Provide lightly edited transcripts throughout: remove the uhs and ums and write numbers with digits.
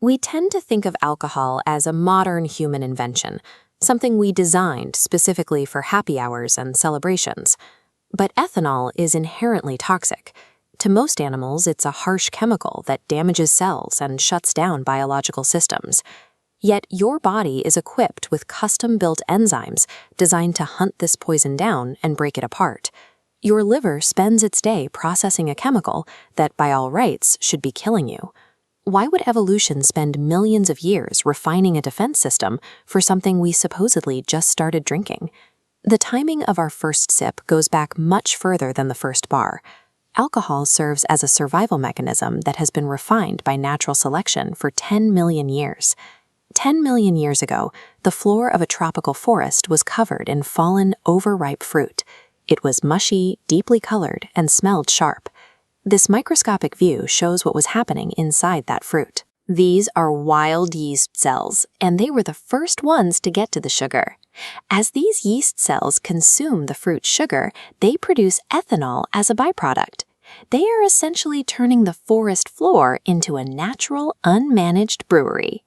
We tend to think of alcohol as a modern human invention, something we designed specifically for happy hours and celebrations. But ethanol is inherently toxic. To most animals, it's a harsh chemical that damages cells and shuts down biological systems. Yet your body is equipped with custom-built enzymes designed to hunt this poison down and break it apart. Your liver spends its day processing a chemical that, by all rights, should be killing you. Why would evolution spend millions of years refining a defense system for something we supposedly just started drinking? The timing of our first sip goes back much further than the first bar. Alcohol serves as a survival mechanism that has been refined by natural selection for 10 million years. 10 million years ago, the floor of a tropical forest was covered in fallen, overripe fruit. It was mushy, deeply colored, and smelled sharp. This microscopic view shows what was happening inside that fruit. These are wild yeast cells, and they were the first ones to get to the sugar. As these yeast cells consume the fruit's sugar, they produce ethanol as a byproduct. They are essentially turning the forest floor into a natural, unmanaged brewery.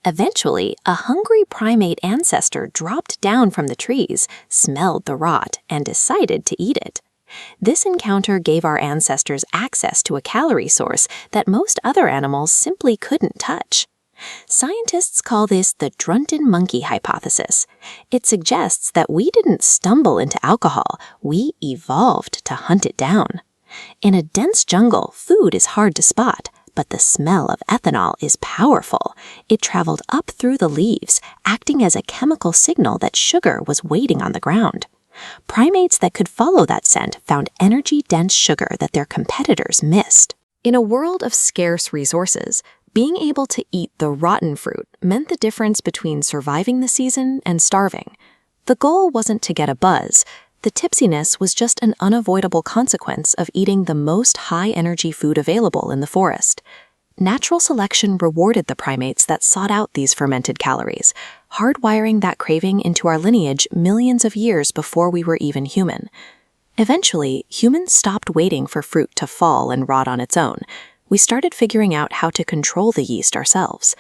Eventually, a hungry primate ancestor dropped down from the trees, smelled the rot, and decided to eat it. This encounter gave our ancestors access to a calorie source that most other animals simply couldn't touch. Scientists call this the Drunken Monkey Hypothesis. It suggests that we didn't stumble into alcohol, we evolved to hunt it down. In a dense jungle, food is hard to spot, but the smell of ethanol is powerful. It traveled up through the leaves, acting as a chemical signal that sugar was waiting on the ground. Primates that could follow that scent found energy-dense sugar that their competitors missed. In a world of scarce resources, being able to eat the rotten fruit meant the difference between surviving the season and starving. The goal wasn't to get a buzz. The tipsiness was just an unavoidable consequence of eating the most high-energy food available in the forest. Natural selection rewarded the primates that sought out these fermented calories, hardwiring that craving into our lineage millions of years before we were even human. Eventually, humans stopped waiting for fruit to fall and rot on its own. We started figuring out how to control the yeast ourselves.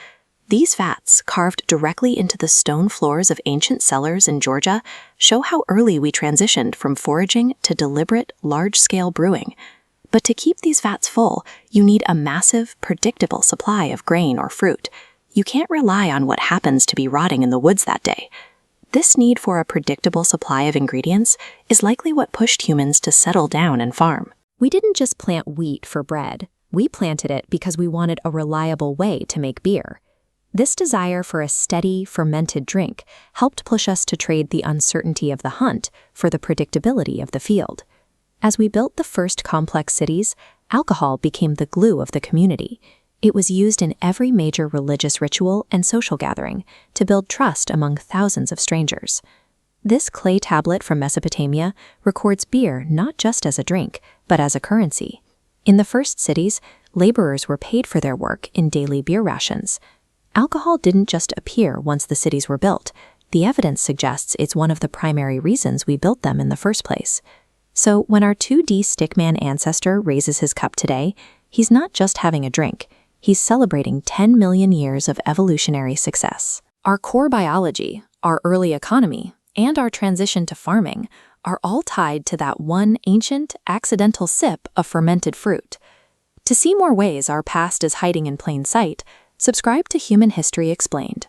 These fats, carved directly into the stone floors of ancient cellars in Georgia, show how early we transitioned from foraging to deliberate, large-scale brewing. But to keep these fats full, you need a massive, predictable supply of grain or fruit. You can't rely on what happens to be rotting in the woods that day. This need for a predictable supply of ingredients is likely what pushed humans to settle down and farm. We didn't just plant wheat for bread. We planted it because we wanted a reliable way to make beer. This desire for a steady, fermented drink helped push us to trade the uncertainty of the hunt for the predictability of the field. As we built the first complex cities, alcohol became the glue of the community. It was used in every major religious ritual and social gathering to build trust among thousands of strangers. This clay tablet from Mesopotamia records beer not just as a drink, but as a currency. In the first cities, laborers were paid for their work in daily beer rations. Alcohol didn't just appear once the cities were built. The evidence suggests it's one of the primary reasons we built them in the first place. So when our 2D stickman ancestor raises his cup today, he's not just having a drink. He's celebrating 10 million years of evolutionary success. Our core biology, our early economy, and our transition to farming are all tied to that one ancient, accidental sip of fermented fruit. To see more ways our past is hiding in plain sight, subscribe to Human History Explained.